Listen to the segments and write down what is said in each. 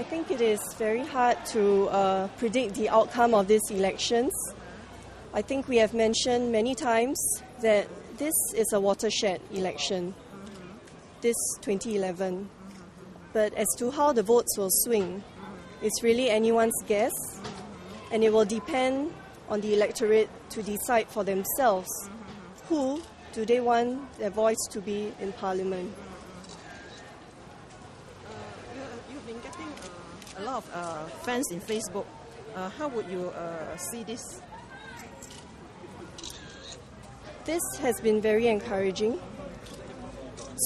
think it is very hard to predict the outcome of these elections. I think we have mentioned many times that this is a watershed election, this 2011. But as to how the votes will swing, it's really anyone's guess, and it will depend on the electorate to decide for themselves who do they want their voice to be in Parliament. You've been getting a lot of fans in Facebook. How would you see this? This has been very encouraging.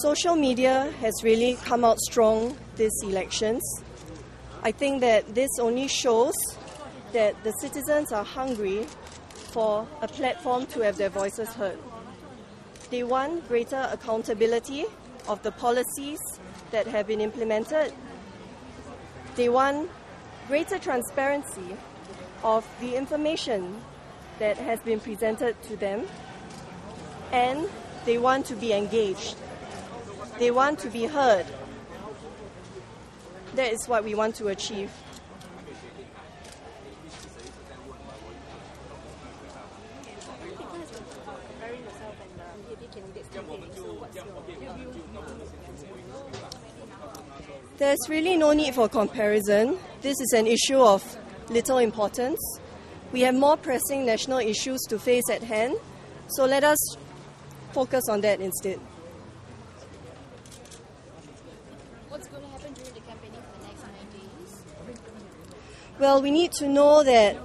Social media has really come out strong these elections. I think that this only shows that the citizens are hungry for a platform to have their voices heard. They want greater accountability of the policies that have been implemented. They want greater transparency of the information that has been presented to them. And they want to be engaged. They want to be heard. That is what we want to achieve. There's really no need for comparison. This is an issue of little importance. We have more pressing national issues to face at hand, so let us focus on that instead. What's going to happen during the campaigning for the next 9 days? Well, we need to know that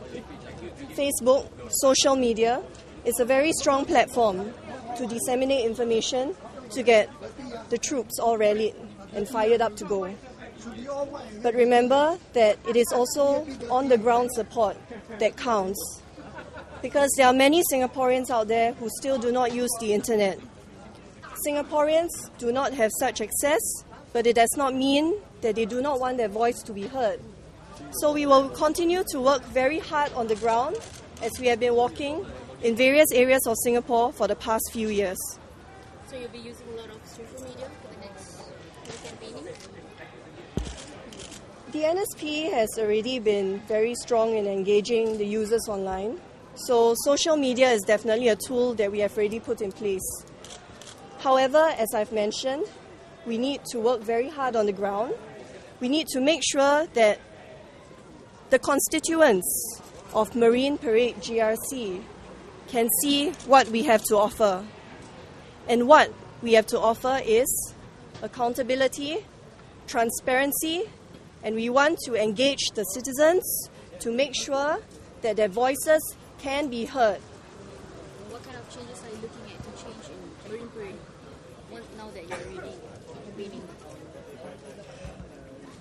Facebook, social media, is a very strong platform to disseminate information, to get the troops all rallied and fired up to go. But remember that it is also on-the-ground support that counts, because there are many Singaporeans out there who still do not use the internet. Singaporeans do not have such access, but it does not mean that they do not want their voice to be heard. So we will continue to work very hard on the ground as we have been working in various areas of Singapore for the past few years. So you'll be using a lot of social media for the campaigning? The NSP has already been very strong in engaging the users online. So social media is definitely a tool that we have already put in place. However, as I've mentioned, we need to work very hard on the ground. We need to make sure that the constituents of Marine Parade GRC can see what we have to offer. And what we have to offer is accountability, transparency, and we want to engage the citizens to make sure that their voices can be heard. What kind of changes are you looking at to change in Marine Parade now that you're already campaigning?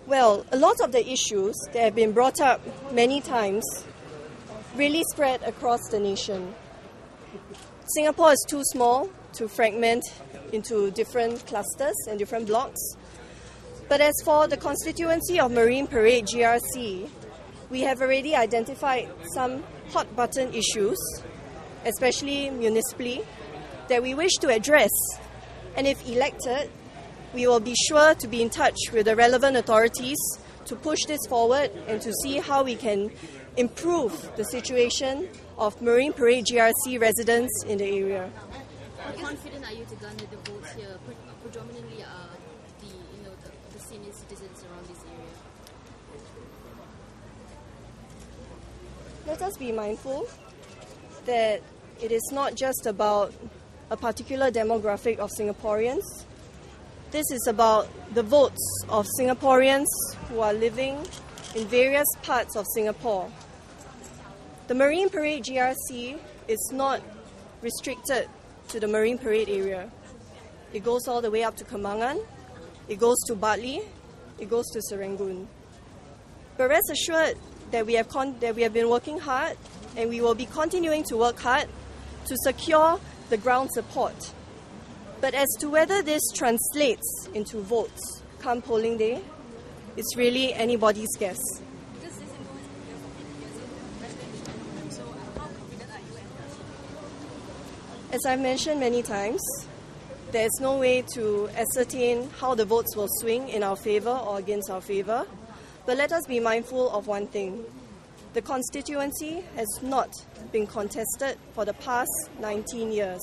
Well, a lot of the issues that have been brought up many times really spread across the nation. Singapore is too small to fragment into different clusters and different blocks. But as for the constituency of Marine Parade GRC, we have already identified some hot-button issues, especially municipally, that we wish to address. And if elected, we will be sure to be in touch with the relevant authorities to push this forward and to see how we can improve the situation of Marine Parade GRC residents in the area. How confident are you to garner the votes here? Predominantly are the senior citizens around this area. Let us be mindful that it is not just about a particular demographic of Singaporeans. This is about the votes of Singaporeans who are living in various parts of Singapore. The Marine Parade GRC is not restricted to the Marine Parade area. It goes all the way up to Kembangan, it goes to Bartley, it goes to Serangoon. But rest assured that we have been working hard, and we will be continuing to work hard to secure the ground support. But as to whether this translates into votes come polling day, it's really anybody's guess. As I've mentioned many times, there is no way to ascertain how the votes will swing in our favour or against our favour. But let us be mindful of one thing. The constituency has not been contested for the past 19 years.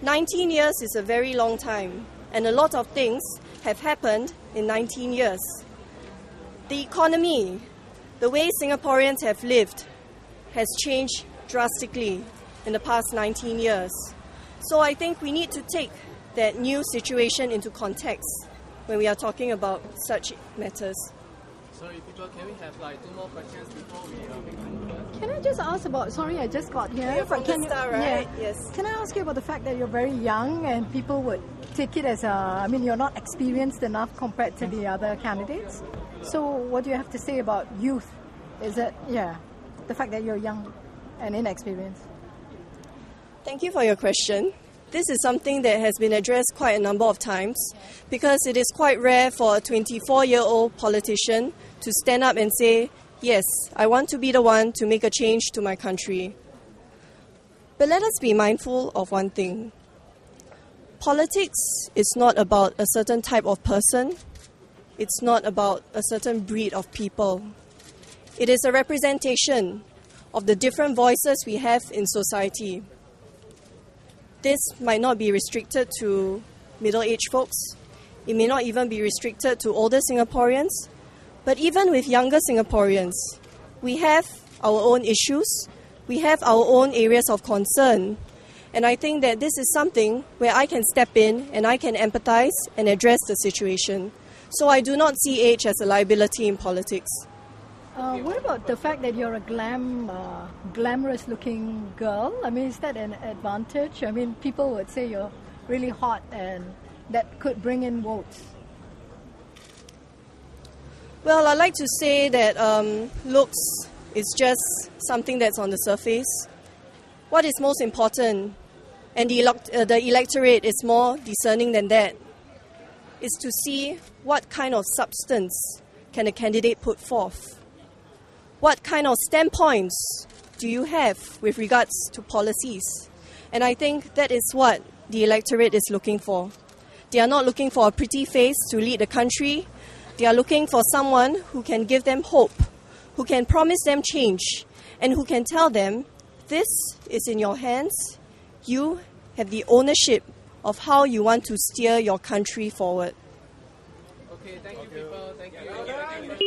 19 years is a very long time, and a lot of things have happened in 19 years. The economy, the way Singaporeans have lived, has changed drastically in the past 19 years. So I think we need to take that new situation into context when we are talking about such matters. Sorry, people, can we have like 2 more questions before we conclude? Can I just ask about, sorry, I just got here. You're from but the start, right? Yeah. Yes. Can I ask you about the fact that you're very young and people would take it as you're not experienced enough compared to the other candidates. So what do you have to say about youth? Is it, the fact that you're young and inexperienced? Thank you for your question. This is something that has been addressed quite a number of times because it is quite rare for a 24-year-old politician to stand up and say, yes, I want to be the one to make a change to my country. But let us be mindful of one thing. Politics is not about a certain type of person. It's not about a certain breed of people. It is a representation of the different voices we have in society. This might not be restricted to middle-aged folks. It may not even be restricted to older Singaporeans. But even with younger Singaporeans, we have our own issues. We have our own areas of concern. And I think that this is something where I can step in and I can empathize and address the situation. So I do not see age as a liability in politics. What about the fact that you're a glamorous-looking girl? I mean, is that an advantage? I mean, people would say you're really hot and that could bring in votes. Well, I like to say that looks is just something that's on the surface. What is most important, and the electorate is more discerning than that, is to see what kind of substance can a candidate put forth. What kind of standpoints do you have with regards to policies? And I think that is what the electorate is looking for. They are not looking for a pretty face to lead the country. They are looking for someone who can give them hope, who can promise them change, and who can tell them, this is in your hands. You have the ownership of how you want to steer your country forward. Okay, thank you, people. Thank you.